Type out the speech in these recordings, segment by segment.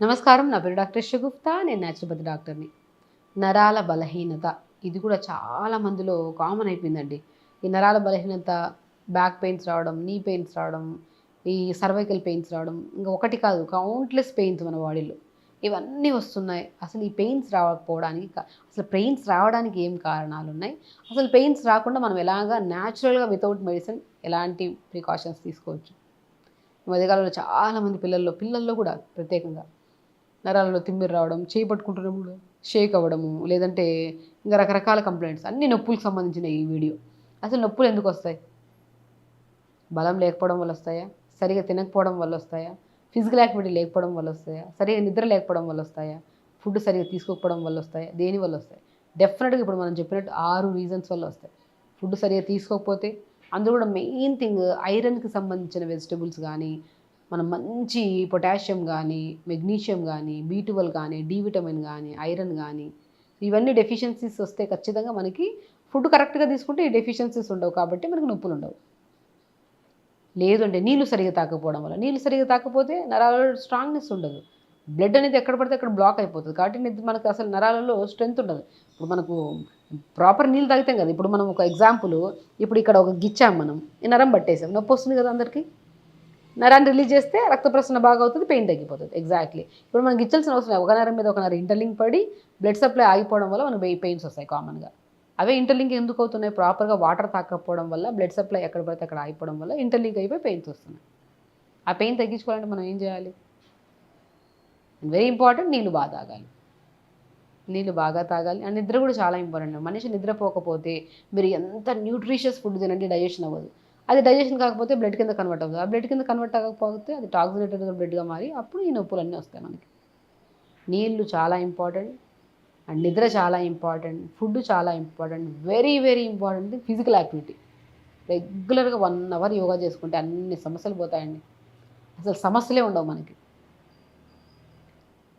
నమస్కారం. నా పేరు డాక్టర్ షగుప్తా. నేను న్యాచురోపతి డాక్టర్‌ని. నరాల బలహీనత ఇది కూడా చాలా మందిలో కామన్ అయిపోయిందండి. ఈ నరాల బలహీనత, బ్యాక్ పెయిన్స్ రావడం, నీ పెయిన్స్ రావడం, ఈ సర్వైకల్ పెయిన్స్ రావడం, ఇంకా ఒకటి కాదు కౌంట్‌లెస్ పెయిన్స్ మన బాడీలో. ఇవన్నీ వస్తున్నాయి. అసలు ఈ పెయిన్స్ రాకపోవడానికి అసలు పెయిన్స్ రావడానికి ఏం కారణాలున్నాయి? అసలు పెయిన్స్ రాకుండా మనం ఎలాగా న్యాచురల్‌గా వితౌట్ మెడిసిన్ ఎలాంటి ప్రికాషన్స్ తీసుకోవచ్చు? ఈ మధ్యకాలంలో చాలామంది పిల్లల్లో కూడా ప్రత్యేకంగా నరాలలో తిమ్మిరి రావడం, చేయి పట్టుకుంటున్నప్పుడు షేక్ అవ్వడము, లేదంటే ఇంకా రకరకాల కంప్లెయింట్స్ అన్నీ నొప్పులకు సంబంధించిన ఈ వీడియో. అసలు నొప్పులు ఎందుకొస్తాయి? బలం లేకపోవడం వల్ల వస్తాయా? సరిగ్గా తినకపోవడం వల్ల వస్తాయా? ఫిజికల్ యాక్టివిటీ లేకపోవడం వల్ల వస్తాయా? సరిగ్గా నిద్ర లేకపోవడం వల్ల వస్తాయా? ఫుడ్ సరిగ్గా తీసుకోకపోవడం వల్ల వస్తాయా? దేనివల్ల వస్తాయి? డెఫినెట్‌గా ఇప్పుడు మనం చెప్పినట్టు 6 రీజన్స్ వల్ల వస్తాయి. ఫుడ్ సరిగ్గా తీసుకోకపోతే, అందులో కూడా మెయిన్ థింగ్ ఐరన్‌కి సంబంధించిన వెజిటబుల్స్ గానీ, మనం మంచి పొటాషియం గానీ, మెగ్నీషియం గానీ, బి12 గానీ, డి విటమిన్ గానీ, ఐరన్ గానీ, ఇవన్నీ డెఫిషియన్సీస్ వస్తే ఖచ్చితంగా మనకి ఫుడ్ కరెక్ట్‌గా తీసుకుంటే ఈ డెఫిషియన్సీస్ ఉండవు కాబట్టి మనకు నొప్పులుండవు. లేదు అంటే నీళ్లు సరిగ్గా తాగకపోవడం వల్ల. నీళ్లు సరిగ్గా తాగకపోతే నరాలలో స్ట్రాంగ్‌నెస్ ఉండదు. బ్లడ్ అనేది ఎక్కడ పడితే అక్కడ బ్లాక్ అయిపోతది. కాబట్టి మనకు అసలు నరాలలో స్ట్రెంత్ ఉండదు. ఇప్పుడు మనకు ప్రాపర్ నీళ్ళు తాగితాం కదా! ఇప్పుడు మనం ఒక ఎగ్జాంపుల్, ఇప్పుడు ఇక్కడ ఒక గిచ్చాం మనం. ఈ నరం పట్టేసాం. నొప్పొస్తుంది కదా అందరికి. నరాన్ని రిలీజ్ చేస్తే రక్త ప్రసరణ బాగా అవుతుంది. పెయిన్ తగ్గిపోతుంది. ఎగ్జాక్ట్‌లీ. ఇప్పుడు మనం గిచ్చాల్సిన అవసరం లేదు. ఒక నరం మీద ఒక నరం ఇంటర్లింక్ పడి బ్లడ్ సప్లై ఆగిపోవడం వల్ల మనకు పెయిన్స్ వస్తాయి కామన్‌గా. అవే ఇంటర్లింక్ ఎందుకు అవుతున్నాయి? ప్రాపర్‌గా వాటర్ తాగకపోవడం వల్ల బ్లడ్ సప్లై ఎక్కడ పడితే అక్కడ ఆగిపోవడం వల్ల ఇంటర్లింక్ అయిపోయి పెయిన్స్ వస్తున్నాయి. ఆ పెయిన్ తగ్గించుకోవాలంటే మనం ఏం చేయాలి? వెరీ ఇంపార్టెంట్, నీళ్ళు బాగా తాగాలి. నీళ్ళు బాగా తాగాలి. అండ్ నిద్ర కూడా చాలా ఇంపార్టెంట్. మనిషి నిద్రపోకపోతే మీరు ఎంత న్యూట్రిషియస్ ఫుడ్ తినండి డైజెషన్ అవ్వదు. అది డైజెషన్ కాకపోతే బ్లడ్ కింద కన్వర్ట్ అవ్వదు. ఆ బ్లడ్ కింద కన్వర్ట్ అవ్వకపోతే అది టాక్సినేటెడ్ బ్లడ్‌గా మారి అప్పుడు ఈ నొప్పులన్నీ వస్తాయి మనకి. నీళ్ళు చాలా ఇంపార్టెంట్. అండ్ నిద్ర చాలా ఇంపార్టెంట్. ఫుడ్ చాలా important. Very very important physical activity. రెగ్యులర్‌గా 1 అవర్ యోగా చేసుకుంటే అన్ని సమస్యలు పోతాయండి. అసలు సమస్యలే ఉండవు మనకి.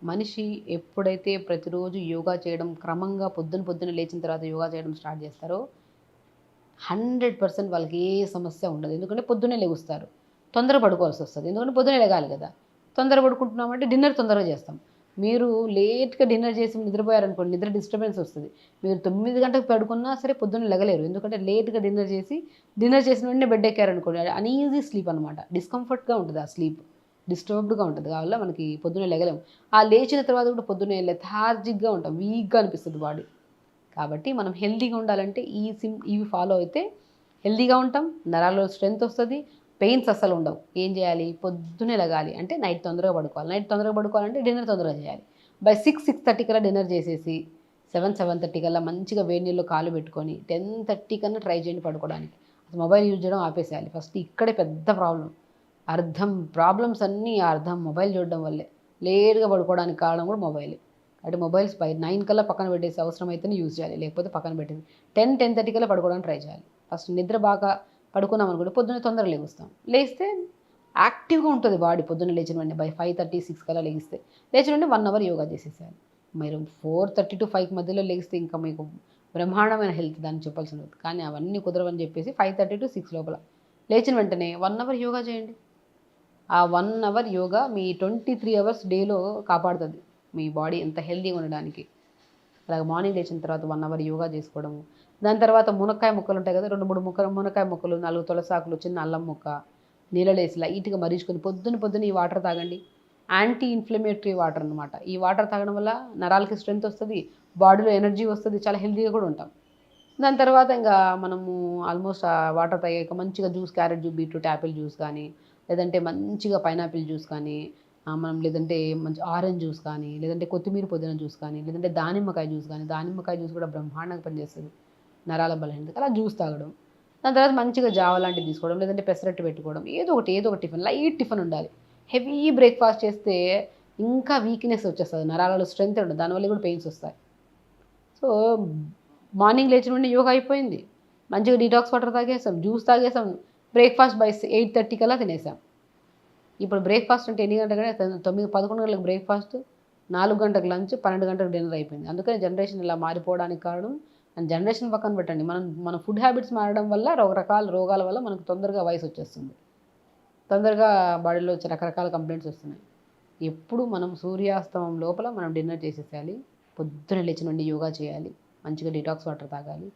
మనిషి ఎప్పుడైతే ప్రతిరోజు యోగా చేయడం క్రమంగా పొద్దున లేచిన తర్వాత యోగా చేయడం స్టార్ట్ చేస్తారో 100% వాళ్ళకి ఏ సమస్య ఉండదు. ఎందుకంటే పొద్దున్నే లెగుస్తారు. తొందర పడుకోవాల్సొస్తది. ఎందుకంటే పొద్దున్నే లెగాలి గదా! తొందర పడుకుంటున్నామంటే డిన్నర్ తొందరగా చేస్తాం. మీరు లేట్‌గా డిన్నర్ చేసి నిద్రపోయారనుకోండి, నిద్ర డిస్టర్బెన్స్ వస్తది. మీరు 9 గంటలకు పడుకున్నా సరే పొద్దున్న లెగలేరు. ఎందుకంటే లేట్‌గా డిన్నర్ చేసిన వెంటనే బెడ్ ఎక్కారనుకోండి, అన్‌ఈజీ స్లీప్ అనమాట. డిస్కంఫర్ట్‌గా ఉంటది ఆ స్లీప్. డిస్టర్బ్డ్‌గా ఉంటది. కావల్ల మనకి పొద్దున్నే లెగలేము. ఆ లేచిన తర్వాత కూడా పొద్దున్నే లెథార్జిక్‌గా ఉంటాం. వీక్‌గా అనిపిస్తది బాడీ. కాబట్టి మనం హెల్తీగా ఉండాలంటే ఇవి ఫాలో అయితే హెల్తీగా ఉంటాం. నరాల్లో స్ట్రెంత్ వస్తది. పెయిన్స్ అస్సలు ఉండవు. ఏం చేయాలి? పొద్దున్నే లెగాలి. అంటే నైట్ తొందరగా పడుకోవాలి. నైట్ తొందరగా పడుకోవాలంటే డిన్నర్ తొందరగా చేయాలి. బై 6:30 కల్లా డిన్నర్ చేసేసి 7:30 కల్లా మంచిగా వేడి నీళ్ళలో కాలు పెట్టుకొని 10:30 కన్నా ట్రై చేయండి పడుకోవడానికి. అసలు మొబైల్ యూజ్ చేయడం ఆపేసేయాలి. ఫస్ట్ ఇక్కడే పెద్ద ప్రాబ్లమ్. ప్రాబ్లమ్స్ అన్నీ అర్ధం మొబైల్ చూడడం వల్లే. లేట్‌గా పడుకోవడానికి కారణం కూడా మొబైలే. అంటే మొబైల్స్ బై 9 కల్లా పక్కన పెట్టేసి అవసరమైతేనే యూజ్ చేయాలి. లేకపోతే పక్కన పెట్టేసి 10:30 కల్లా పడుకోవడానికి ట్రై చేయాలి. ఫస్ట్ నిద్ర బాగా పడుకున్నామనుకోండి పొద్దున్నే తొందరగా లెగుస్తాం. లేస్తే యాక్టివ్‌గా ఉంటది బాడీ పొద్దున్నే లేచిన వెంటనే బై 5:30, 6 కల్లా లెగిస్తే. లేచిన వెంటనే 1 అవర్ యోగా చేసేసేయాలి. మీరు 4:30-5 మధ్యలో లెగిస్తే ఇంకా మీకు బ్రహ్మాండమైన హెల్త్ దానికి చెప్పాల్సినది. కానీ అవన్నీ కుదరవని చెప్పేసి 5:30-6 లోపల లేచిన వెంటనే 1 అవర్ యోగా చేయండి. ఆ 1 అవర్ యోగా మీ 23 అవర్స్ డేలో కాపాడుతది. మీ బాడీ ఎంత హెల్తీగా ఉండడానికి. అలాగే మార్నింగ్ లేచిన తర్వాత 1 అవర్ యోగా చేసుకోవడము. దాని తర్వాత మునక్కాయ ముక్కలుంటాయి కదా! 2, 3 మునక్కాయ ముక్కలు, 4 తులసాకులు, చిన్న అల్లం ముక్క, నీళ్ళలో ఏసి లైట్‌గా మరిగించుకొని పొద్దున ఈ వాటర్ తాగండి. యాంటీ ఇన్‌ఫ్లమేటరీ వాటర్ అనమాట. ఈ వాటర్ తాగడం వల్ల నరాలకి స్ట్రెంత్ వస్తది. బాడీలో ఎనర్జీ వస్తది. చాలా హెల్తీగా కూడా ఉంటాం. దాని తర్వాత ఇంగా మనము ఆల్మోస్ట్ ఆ వాటర్ తాగాక మంచిగా juice, carrot juice, beetroot, Apple juice కానీ, లేదంటే మంచిగా పైనాపిల్ జ్యూస్ కానీ, మనం లేదంటే మంచి ఆరెంజ్ జ్యూస్ కానీ, లేదంటే కొత్తిమీర పుదీనా జ్యూస్ కానీ, లేదంటే దానిమ్మకాయ జ్యూస్ కానీ, దానిమ్మకాయ జ్యూస్ కూడా బ్రహ్మాండంగా పనిచేస్తది నరాల బలహీనతకి. అలా జ్యూస్ తాగడం. దాని తర్వాత మంచిగా జావ లాంటివి తీసుకోవడం, లేదంటే పెసరట్టు పెట్టుకోవడం. ఏదో ఒక టిఫిన్, లైట్ టిఫిన్ ఉండాలి. హెవీ బ్రేక్‌ఫాస్ట్ చేస్తే ఇంకా వీక్‌నెస్ వచ్చేస్తది. నరాలలో స్ట్రెంత్ ఉండదు. దానివల్ల కూడా పెయిన్స్ వస్తాయి. సో, మార్నింగ్ లేచిన వెంటనే యోగా అయిపోయింది. మంచిగా డీటాక్స్ వాటర్ తాగేసాం. జ్యూస్ తాగేసాం. బ్రేక్‌ఫాస్ట్ బై 8:30 కల్లా తినేసాం. ఇప్పుడు బ్రేక్‌ఫాస్ట్ అంటే ఎన్ని గంటలకంటే 11 గంటలకు బ్రేక్‌ఫాస్ట్, 4 గంటలకు లంచ్, 12 గంటలకు డిన్నర్ అయిపోయింది. అందుకని జనరేషన్ ఇలా మారిపోవడానికి కారణం, అండ్ జనరేషన్ పక్కన పెట్టండి. మన ఫుడ్ హ్యాబిట్స్ మారడం వల్ల రకరకాల రోగాల వల్ల మనకు తొందరగా వయసొచ్చేస్తుంది. తొందరగా బాడీలో వచ్చే రకరకాల కంప్లెయింట్స్ వస్తున్నాయి. ఎప్పుడు మనం సూర్యాస్తమం లోపల మనం డిన్నర్ చేసేసేయాలి. పొద్దున లేచిన నుండి యోగా చేయాలి. మంచిగా డిటాక్స్ వాటర్ తాగాలి.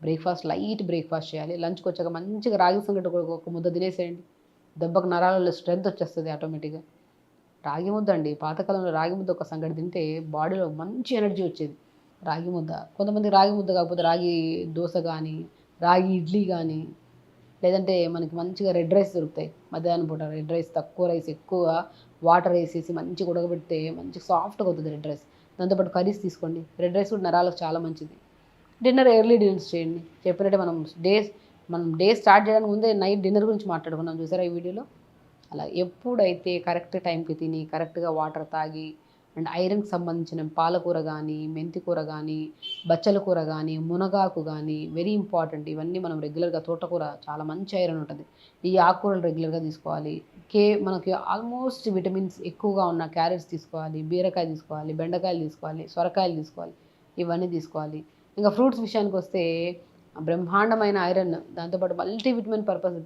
బ్రేక్‌ఫాస్ట్ లైట్ బ్రేక్‌ఫాస్ట్ చేయాలి. లంచ్‌కొచ్చాక మంచిగా రాగి సంగటి ఒక ముద్ద తినేసేయండి. దెబ్బకు నరాలలో స్ట్రెంత్ వచ్చేస్తది ఆటోమేటిక్‌గా. రాగి ముద్ద అండి. పాతకాలంలో రాగి ముద్ద ఒక సంగటి తింటే బాడీలో మంచి ఎనర్జీ వచ్చేది. రాగి ముద్ద. కొంతమందికి రాగి ముద్ద కాకపోతే రాగి దోస గానీ, రాగి ఇడ్లీ గానీ, లేదంటే మనకి మంచిగా రెడ్ రైస్ దొరుకుతాయి. మధ్యాహ్నం పూట రెడ్ రైస్ తక్కువ రైస్ ఎక్కువ వాటర్ ఏసేసి మంచిగా ఉడకబెడితే మంచిగా సాఫ్ట్‌గా అవుతది రెడ్ రైస్. దాంతో పాటు కర్రీస్ తీసుకోండి. రెడ్ రైస్ కూడా నరాలకు చాలా మంచిది. డిన్నర్ ఎర్లీ డిన్నర్స్ చేయండి. చెప్పినట్టే మనం డే స్టార్ట్ చేయడానికి ముందే నైట్ డిన్నర్ గురించి మాట్లాడుకున్నాం చూసారా ఈ వీడియోలో? అలా ఎప్పుడైతే కరెక్ట్ టైంకి తిని, కరెక్ట్‌గా వాటర్ తాగి అండ్ ఐరన్‌కి సంబంధించిన పాలకూర గానీ, మెంతి కూర గానీ, బచ్చల కూర గానీ, మునగాకు గానీ వెరీ ఇంపార్టెంట్. ఇవన్నీ మనం రెగ్యులర్‌గా తోటకూర చాలా మంచి ఐరన్ ఉంటది. ఈ ఆకుకూరలు రెగ్యులర్‌గా తీసుకోవాలి. మనకి ఆల్మోస్ట్ విటమిన్స్ ఎక్కువగా ఉన్న క్యారెట్స్ తీసుకోవాలి, బీరకాయ తీసుకోవాలి, బెండకాయలు తీసుకోవాలి, సొరకాయలు తీసుకోవాలి. ఇవన్నీ తీసుకోవాలి. ఇంకా ఫ్రూట్స్ విషయానికొస్తే బ్రహ్మాండమైన ఐరన్ దాంతో పాటు మల్టీ విటమిన్ పర్పస్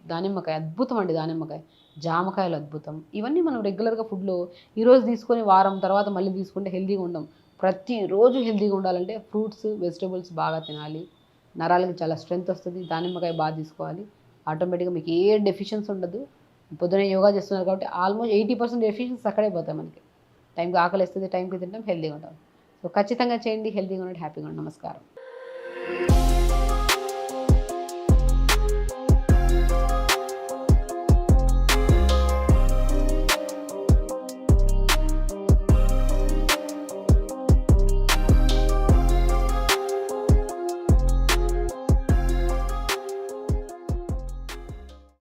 దానిమ్మకాయ అద్భుతం అండి దానిమ్మకాయ. జామకాయలు అద్భుతం. ఇవన్నీ మనం రెగ్యులర్‌గా ఫుడ్‌లో ఈరోజు తీసుకొని వారం తర్వాత మళ్ళీ తీసుకుంటే హెల్తీగా ఉండం. ప్రతిరోజు హెల్తీగా ఉండాలంటే ఫ్రూట్స్, వెజిటబుల్స్ బాగా తినాలి. నరాలకి చాలా స్ట్రెంత్ వస్తది. దానిమ్మకాయ తీసుకోవాలి. ఆటోమేటిక్‌గా మీకు ఏ డెఫిషియన్సీ ఉండదు. పొద్దున్నే యోగా చేస్తున్నారు కాబట్టి ఆల్మోస్ట్ 80% డెఫిషియన్సీస్ అక్కడే పోతాయి మనకి. టైంకి ఆకలేస్తది, టైంకి తింటాం, హెల్తీగా ఉంటాం. సో ఖచ్చితంగా చేయండి. హెల్తీగా ఉండండి, హ్యాపీగా ఉండండి. నమస్కారం.